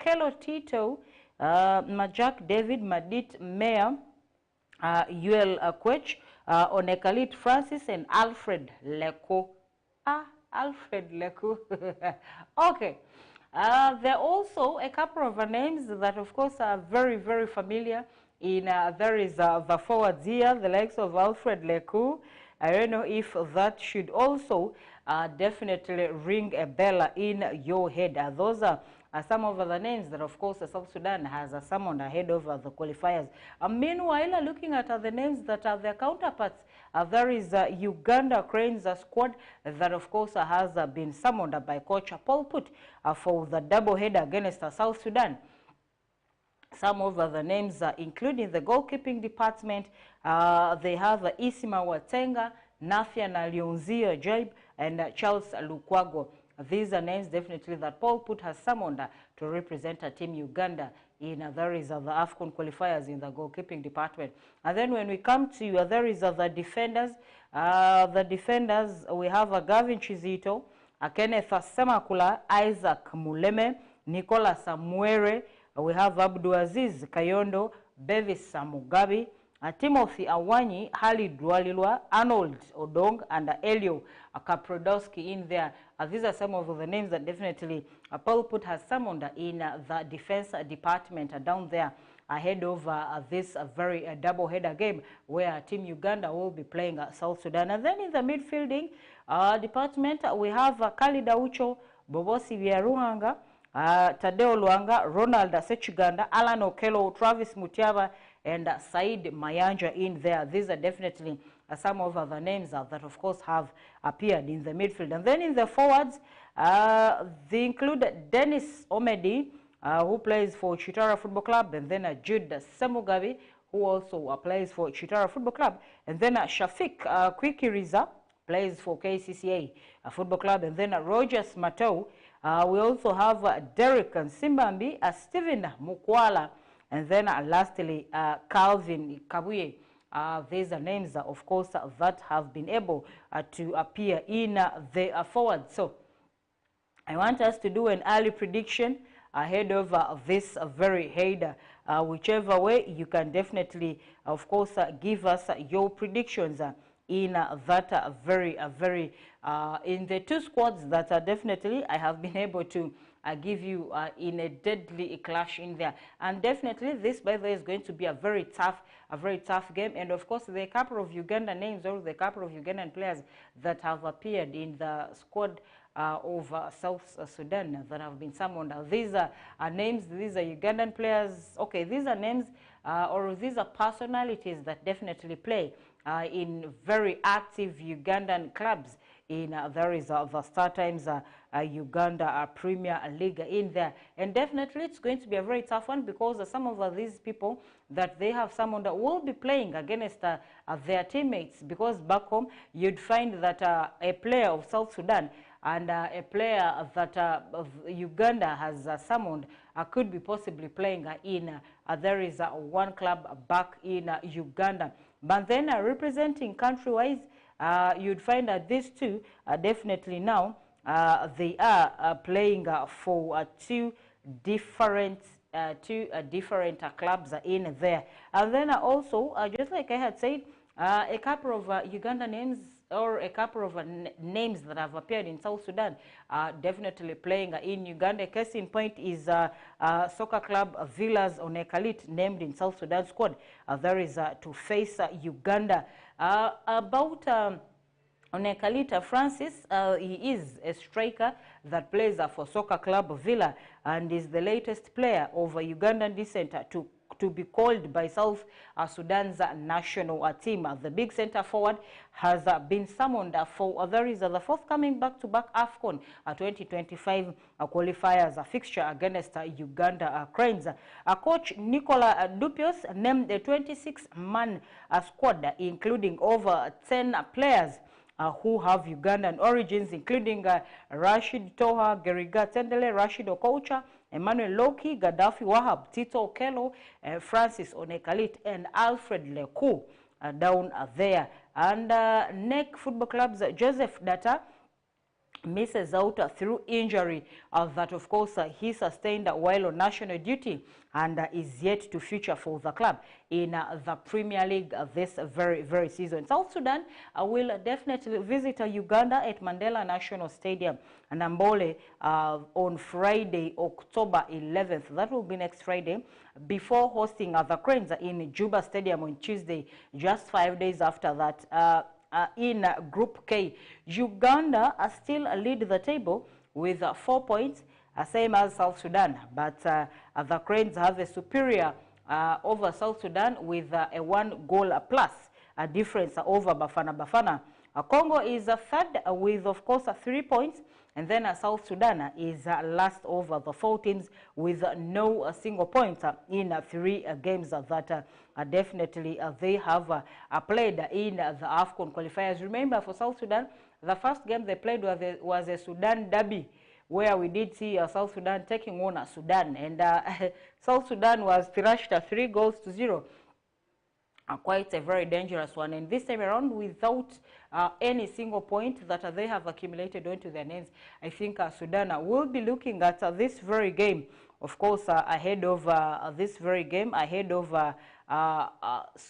Okello Tito, Majak David, Madit Mayor, UL Kwech, Onekalit Francis, and Alfred Leko. Alfred Leku. Okay. There are also a couple of names that, of course, are very, very familiar. There is the forwards here, the likes of Alfred Leku. I don't know if that should also definitely ring a bell in your head. Those are some of the names that, of course, South Sudan has summoned ahead of the qualifiers. Meanwhile, looking at the names that are their counterparts, there is Uganda Cranes squad that, of course, has been summoned by coach Paul Put for the double header against South Sudan. Some of the names, including the goalkeeping department, they have Isima Watenga, Nathan Leonzia Jaib, and Charles Lukwago. These are names definitely that Paul Put has summoned to represent Team Uganda in there is the AFCON qualifiers in the goalkeeping department. And then when we come to there is the defenders. We have Gavin Chizito, Kenneth Semakula, Isaac Muleme, Nicolas Samuere. We have Abdulaziz Kayondo, Bevis Samugabi, Timothy Awanyi, Hali Dwalilwa, Arnold Odong, and Elio Kaprodowski in there. These are some of the names that definitely Paul Put has summoned in the defense department down there ahead of this very double-header game where Team Uganda will be playing South Sudan. And then in the midfielding department, we have Khalid Aucho, Bobosi Biaruhanga, Tadeo Luanga, Ronald Sechiganda, Alan Okello, Travis Mutiaba, and Said Mayanja in there. These are definitely some of the names that, of course, have appeared in the midfield. And then in the forwards, they include Dennis Omedi, who plays for Chitara Football Club, and then Jude Semugabi, who also plays for Chitara Football Club, and then Shafiq Kwikiriza plays for KCCA Football Club, and then Rogers Matou. We also have Derek Simbambi, Stephen Mukwala, and then lastly Calvin Kabuye. These are names, of course, that have been able to appear in the forward. So I want us to do an early prediction ahead of this very header. Whichever way, you can definitely, of course, give us your predictions in that very in the two squads that are definitely I have been able to give you in a deadly clash in there. And definitely this, by the way, is going to be a very tough game. And of course, the couple of Uganda names, or the couple of Ugandan players that have appeared in the squad of South Sudan that have been summoned. These are names, these are Ugandan players. Okay, these are names or these are personalities that definitely play in very active Ugandan clubs. In there is the Star Times Uganda Premier League in there, and definitely it's going to be a very tough one because some of these people that they have summoned will be playing against their teammates, because back home you'd find that a player of South Sudan and a player that Uganda has summoned could be possibly playing in there is one club back in Uganda, but then representing country-wise, you'd find that these two definitely now they are playing for two different clubs in there. And then also, just like I had said, a couple of Uganda names, or a couple of names that have appeared in South Sudan definitely playing in Uganda. Case in point is soccer club Villas Onekalit, named in South Sudan squad. There is to face Uganda. About Onekalita Francis, he is a striker that plays for soccer club Villa and is the latest player of Ugandan descent to be called by South Sudan's national team. The big center forward has been summoned for there is the forthcoming back-to-back AFCON 2025 qualifiers fixture against Uganda Cranes. Coach Nicola Dupios named the 26-man squad, including over 10 players who have Ugandan origins, including Rashid Toha, Geriga Tendele, Rashid Okocha, Emmanuel Loki, Gaddafi Wahab, Tito Okello, Francis Onekalit, and Alfred Leku down there. And NEC Football Club's Joseph Data misses out through injury that of course he sustained while on national duty, and is yet to feature for the club in the Premier League this very season. South Sudan will definitely visit Uganda at Mandela National Stadium and Nambole on Friday, October 11th. That will be next Friday, before hosting the Cranes in Juba Stadium on Tuesday, just 5 days after that. In Group K, Uganda still lead the table with 4 points, same as South Sudan, but the Cranes have a superior over South Sudan with a 1 goal plus difference over Bafana Bafana. Congo is third with, of course, 3 points, and then South Sudan is last over the 4 teams with no single point in 3 games that definitely they have played in the AFCON qualifiers. Remember, for South Sudan, the first game they played was a Sudan derby, where we did see South Sudan taking on Sudan, and South Sudan was thrashed 3-0. Quite a very dangerous one, and this time around, without any single point that they have accumulated onto their names, I think Sudan will be looking at this very game, of course, ahead of this very game, ahead of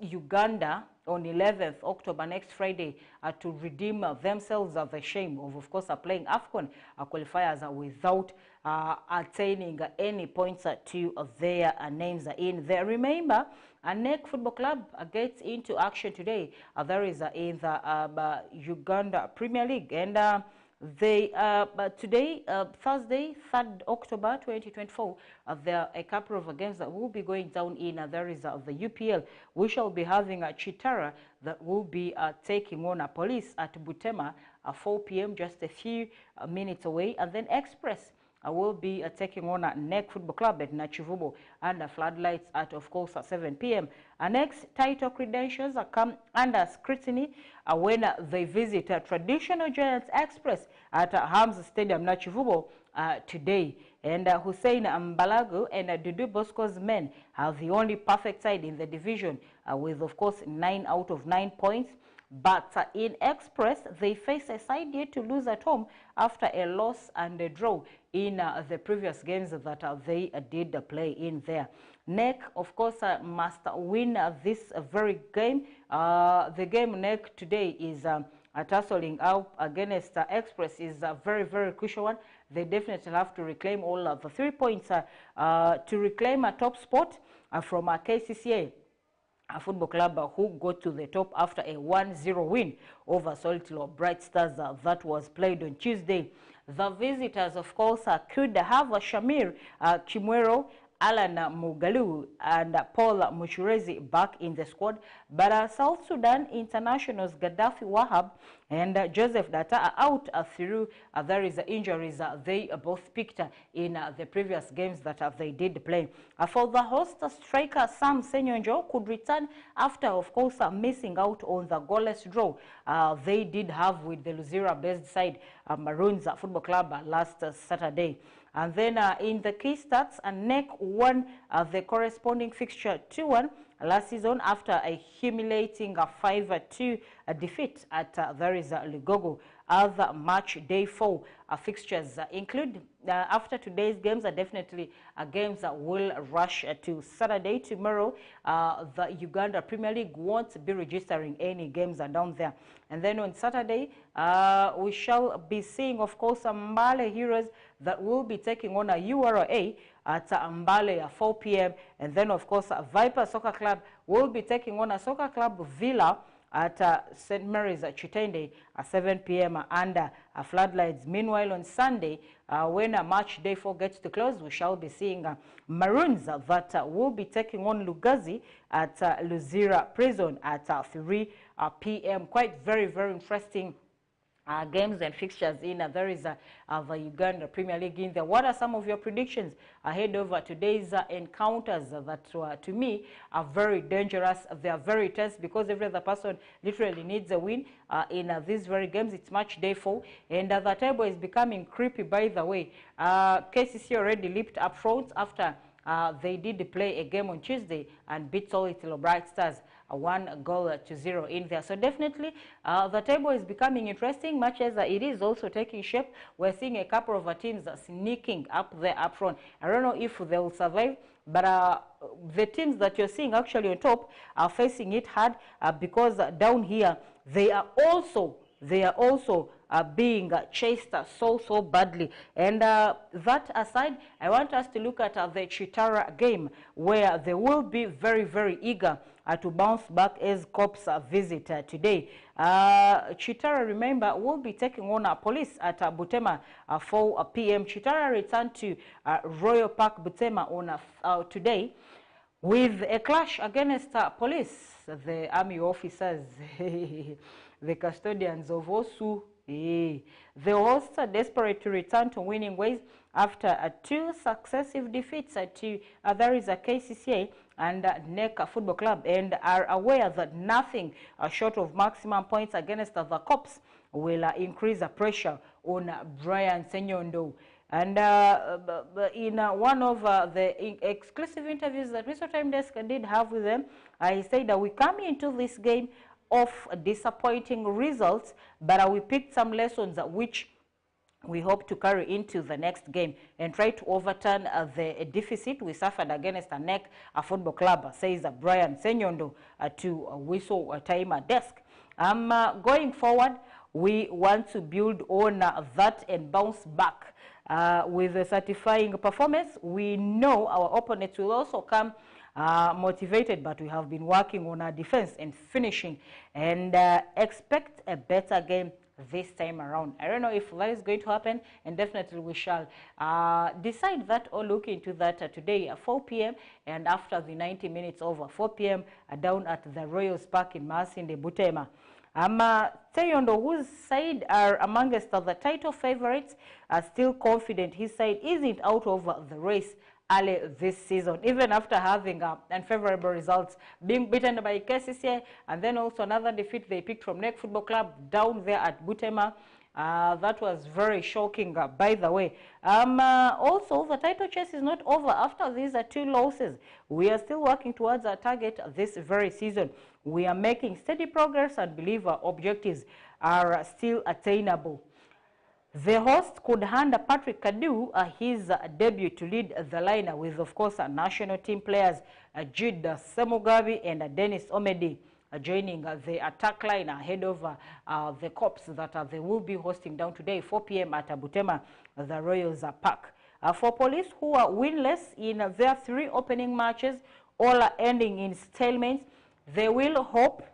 Uganda on 11th October, next Friday, to redeem themselves of the shame of course, playing AFCON qualifiers without attaining any points to their names in there. Remember, NEC Football Club gets into action today. There is in the Uganda Premier League, and today, Thursday, 3rd October 2024, there are a couple of games that will be going down in. There is the UPL. We shall be having Chitara that will be taking on Police at Butema at 4 p.m., just a few minutes away, and then Express will be taking on NEC Football Club at Nachivubo, and Floodlights at, of course, 7 p.m. Next, title credentials come under scrutiny when they visit traditional Giants Express at Hams Stadium, Nachivubo, today. And Hussein Mbalago and Dudu Bosco's men have the only perfect side in the division with, of course, 9 out of 9 points. But in Express, they face a side yet to lose at home after a loss and a draw in the previous games that they did play in there. NEC, of course, must win this very game. The game NEC today is tussling out against Express is a very crucial one. They definitely have to reclaim all of the 3 points to reclaim a top spot from KCCA. A football club who got to the top after a 1-0 win over Solitlo Bright Stars that was played on Tuesday. The visitors, of course, could have Shamir Chimwero, Alan Mugalu, and Paul Mushurezi back in the squad, but South Sudan internationals Gaddafi Wahab and Joseph Data are out through there is injuries they both picked in the previous games that they did play. For the host, striker Sam Senyonjo could return after, of course, missing out on the goalless draw they did have with the Luzira-based side Maroons Football Club last Saturday. And then in the key stats, NEC won the corresponding fixture 2-1 last season after a humiliating 5-2 defeat at there is Ligogo. Other match day 4 fixtures include after today's games are definitely games that will rush to Saturday. Tomorrow, the Uganda Premier League won't be registering any games down there. And then on Saturday, we shall be seeing, of course, Mbale Heroes that will be taking on a URA at Mbale at 4 p.m. And then, of course, Viper Soccer Club will be taking on a Soccer Club Villa at St. Mary's Chitende at 7 p.m. under Floodlights. Meanwhile, on Sunday, when match day 4 gets to close, we shall be seeing Maroons that will be taking on Lugazi at Luzira Prison at 3 p.m. Quite very interesting games and fixtures in there is the Uganda Premier League in there. What are some of your predictions ahead of today's encounters that to me are very dangerous? They are very tense because every other person literally needs a win in these very games. It's match day 4 and the table is becoming creepy, by the way. KCC already leaped up front after they did play a game on Tuesday and beat Solitlo Bright Stars 1-0 in there. So definitely the table is becoming interesting, much as it is also taking shape. We're seeing a couple of teams sneaking up there up front. I don't know if they will survive, but the teams that you're seeing actually on top are facing it hard because down here they are also being chased so badly. And that aside, I want us to look at the Chitara game, where they will be very eager to bounce back as Cops visit today. Chitara, remember, will be taking on Police at Butema 4 p.m. Chitara return to Royal Park Butema on today with a clash against Police, the army officers, the custodians of Osu. The hosts are desperate to return to winning ways after 2 successive defeats to there is a KCCA and NEC Football Club, and are aware that nothing short of maximum points against the Cops will increase the pressure on Brian Senyondo. And in one of the exclusive interviews that Mr. Time Desk did have with them, he said that we come into this game of disappointing results, but we picked some lessons which we hope to carry into the next game and try to overturn the deficit we suffered against a NEC Football Club, says Brian Senyondo to Whistle Time Desk. Going forward, we want to build on that and bounce back with a satisfying performance. We know our opponents will also come motivated, but we have been working on our defense and finishing, and expect a better game this time around. I don't know if that is going to happen, and definitely we shall decide that or look into that today at 4 p.m. and after the 90 minutes over 4 p.m. down at the Royals Park in Masinde Butema. Senyondo, whose side are amongst the title favorites, are still confident his side isn't out of the race early this season, even after having unfavorable results, being beaten by KCCA, and then also another defeat they picked from NEC Football Club down there at Butema. That was very shocking, by the way. Also, the title chase is not over after these 2 losses. We are still working towards our target this very season. We are making steady progress and believe our objectives are still attainable. The host could hand Patrick Kadu his debut to lead the line with, of course, national team players Jude Semugabi and Dennis Omedi joining the attack line ahead of the Cops that they will be hosting down today, 4 p.m. at Butema, the Royals Park. For Police, who are winless in their 3 opening matches, all are ending in stalemates, they will hope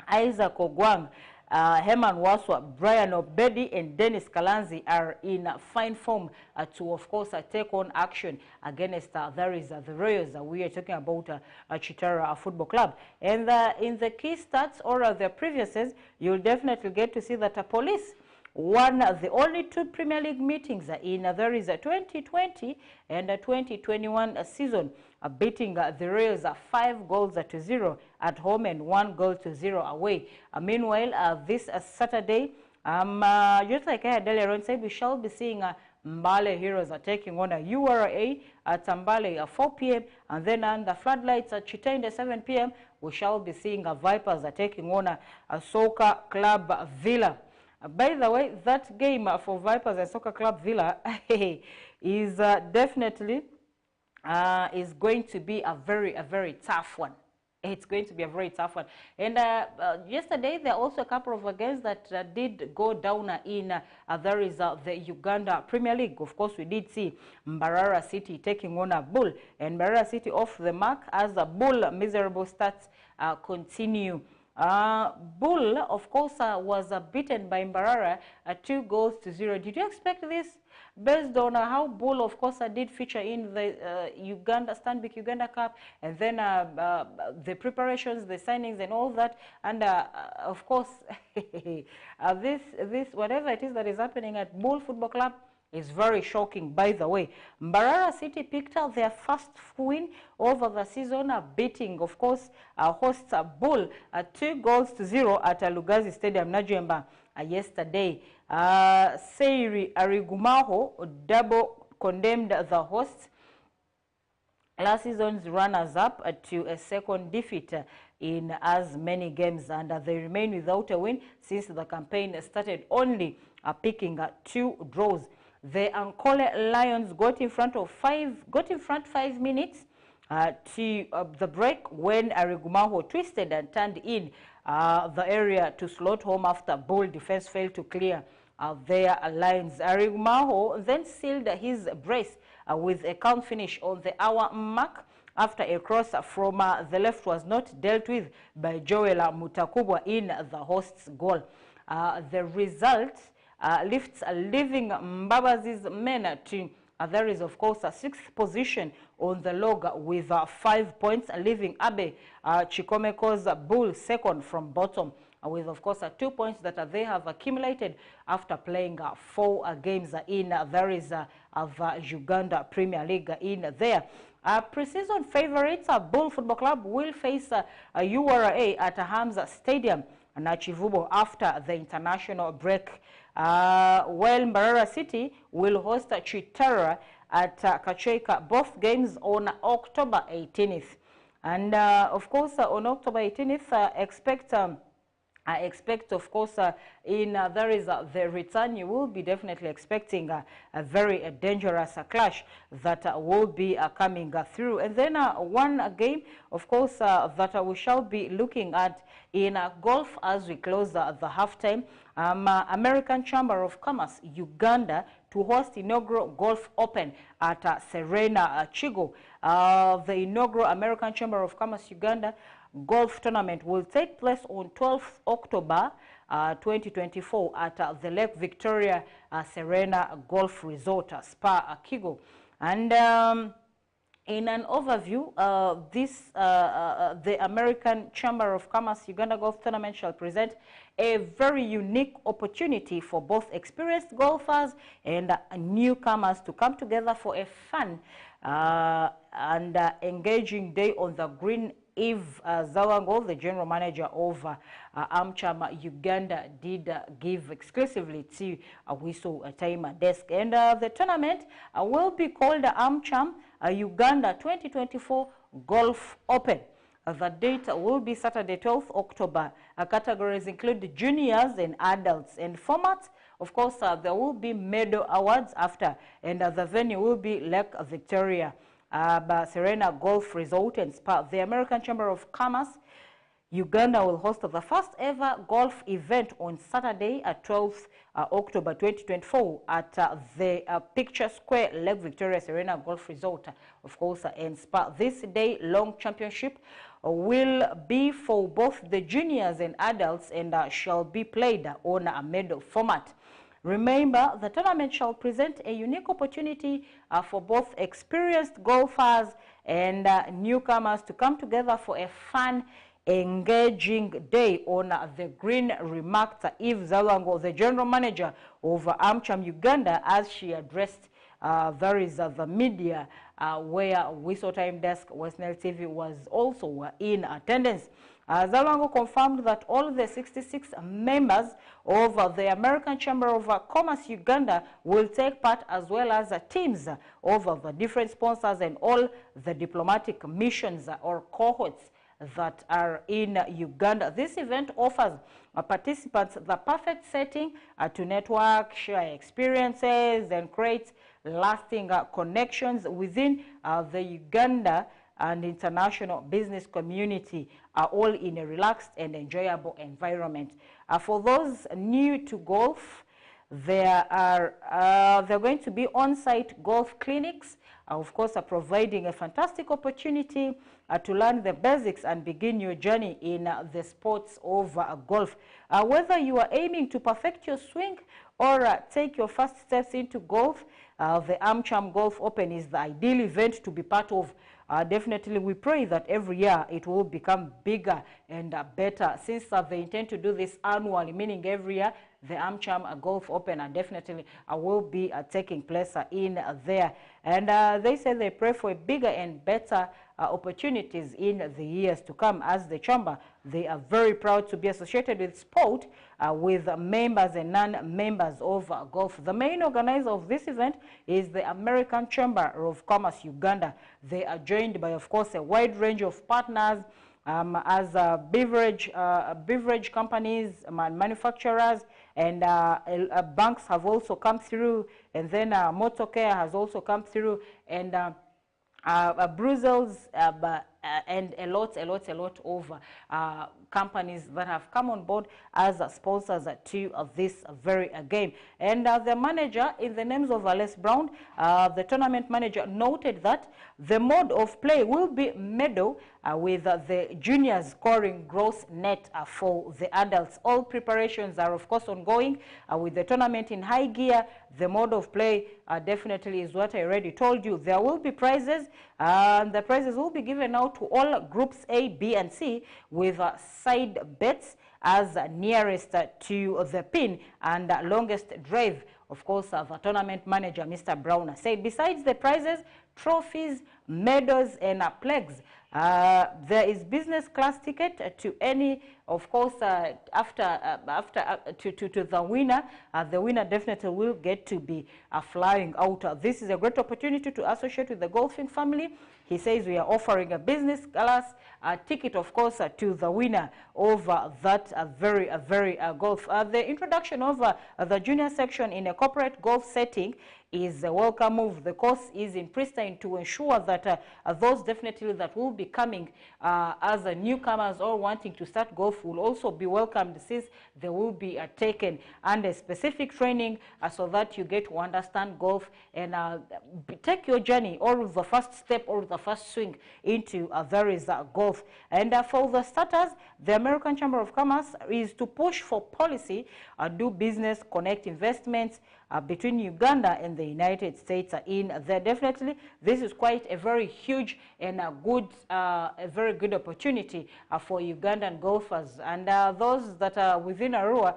Isaac Ogwang, Herman Waswa, Brian Obedi, and Dennis Kalanzi are in fine form to, of course, take on action against there is the Royals. We are talking about Chitara Football Club. And in the key stats or the previously, you'll definitely get to see that Police won the only 2 Premier League meetings in there is a 2020 and a 2021 season, beating the Royals 5-0 at home and 1-0 away. Meanwhile, this Saturday, just like I had earlier on said, we shall be seeing Mbale Heroes are taking on a URA at Mbale at 4 p.m. and then under floodlights at Chitende 7 p.m. we shall be seeing Vipers are taking on a Soccer Club Villa. By the way, that game for Vipers and Soccer Club Villa is definitely is going to be a very tough one. It's going to be a very tough one. And yesterday, there are also a couple of games that did go down in, there is the Uganda Premier League. Of course, we did see Mbarara City taking on a Bull. And Mbarara City off the mark as a Bull miserable stats continue. Bull, of course, was beaten by Mbarara 2-0. Did you expect this? Based on how Bull, of course, did feature in the Stanbic Uganda Cup, and then the preparations, the signings, and all that, and of course, this whatever it is that is happening at Bull Football Club is very shocking, by the way. Mbarara City picked up their first win over the season, beating, of course, hosts Bull 2-0 at Lugazi Stadium, Najemba, yesterday. Seiri Arigumaho double condemned the hosts last season's runners-up to a second defeat in as many games, and they remain without a win since the campaign started, only picking 2 draws. The Ankole Lions got in front 5 minutes to the break when Arigumaho twisted and turned in the area to slot home after ball defense failed to clear their lines. Arigumaho then sealed his brace with a count finish on the hour mark after a cross from the left was not dealt with by Joel Mutakubwa in the host's goal. The result lifts Living Mbabazi's men to there is, of course, a 6th position on the log with 5 points, leaving Abe Chikomeko's Bull second from bottom with, of course, 2 points that they have accumulated after playing 4 games in there is the Uganda Premier League in there. Pre-season favorites, Bull Football Club will face URA at Hamza Stadium and Chivubo after the international break. While Mbarara City will host Chitara at Kacheka, both games on October 18th. And of course, on October 18th, I expect, of course, there is the return. You will be definitely expecting a very dangerous clash that will be coming through. And then one game, of course, that we shall be looking at in golf as we close the halftime. American Chamber of Commerce, Uganda, to host inaugural Golf Open at Serena Chigo. The inaugural American Chamber of Commerce, Uganda, golf tournament will take place on 12th October 2024 at the Lake Victoria Serena Golf Resort, Spa Kigo. And in an overview, the American Chamber of Commerce Uganda Golf Tournament shall present a very unique opportunity for both experienced golfers and newcomers to come together for a fun and engaging day on the green. Eve Zawango, the general manager of AmCham Uganda, did give exclusively to Whistle Time Desk. And the tournament will be called AmCham Uganda 2024 Golf Open. The date will be Saturday, 12th October. Categories include juniors and adults. And formats, of course, there will be medal awards after. And the venue will be Lake Victoria. Serena Golf Resort and Spa. The American Chamber of Commerce Uganda will host the first ever golf event on Saturday at 12th October 2024 at the Picture Square Lake Victoria Serena Golf Resort, of course, and Spa. This day-long championship will be for both the juniors and adults and shall be played on a medal format. Remember, the tournament shall present a unique opportunity for both experienced golfers and newcomers to come together for a fun, engaging day on the green, remarked Eve Zawango, the general manager of AmCham Uganda, as she addressed the media where Whistle Time Desk West Nile TV was also in attendance. Zawango confirmed that all the 66 members of the American Chamber of Commerce Uganda will take part, as well as teams of the different sponsors and all the diplomatic missions or cohorts that are in Uganda. This event offers participants the perfect setting to network, share experiences, and create lasting connections within the Uganda and international business community, all in a relaxed and enjoyable environment. For those new to golf, there are going to be on-site golf clinics, of course, providing a fantastic opportunity to learn the basics and begin your journey in the sports of golf. Whether you are aiming to perfect your swing or take your first steps into golf, the AmCham Golf Open is the ideal event to be part of. Definitely, we pray that every year it will become bigger and better, since they intend to do this annually, meaning every year the AmCham Golf Open definitely will be taking place in there. And they say they pray for a bigger and better opportunities in the years to come. As the chamber, they are very proud to be associated with sport with members and non-members of golf. The main organizer of this event is the American Chamber of Commerce Uganda. They are joined by, of course, a wide range of partners, as beverage companies, manufacturers, and banks have also come through, and then Motorcare has also come through, and Brussels, and a lot of companies that have come on board as sponsors to this very game. And the manager, in the names of Les Brown, the tournament manager, noted that the mode of play will be medal with the juniors scoring gross net for the adults. All preparations are, of course, ongoing with the tournament in high gear. The mode of play definitely is what I already told you. There will be prizes, and the prizes will be given out to all groups A, B, and C, with side bets as nearest to the pin and longest drive. Of course, the tournament manager, Mr. Brown, said besides the prizes, trophies, medals, and plaques, there is business class ticket to any, of course, to the winner. The winner definitely will get to be flying out. This is a great opportunity to associate with the golfing family. He says we are offering a business class ticket, of course, to the winner of that very golf. The introduction of the junior section in a corporate golf setting is a welcome move. The course is in pristine to ensure that those definitely that will be coming as newcomers or wanting to start golf will also be welcomed, since they will be taken under specific training so that you get to understand golf and take your journey, or the first step or the first swing into there is golf. And for the starters, the American Chamber of Commerce is to push for policy, do business, connect investments between Uganda and the United States in there. Definitely, this is quite a very huge and a very good opportunity for Ugandan golfers. And those that are within Arua,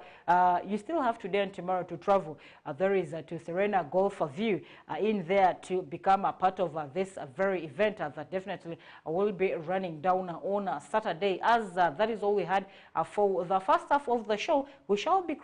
you still have today and tomorrow to travel. There is to Serena Golf View in there to become a part of this very event that definitely will be running down on Saturday. As that is all we had for the first half of the show. We shall be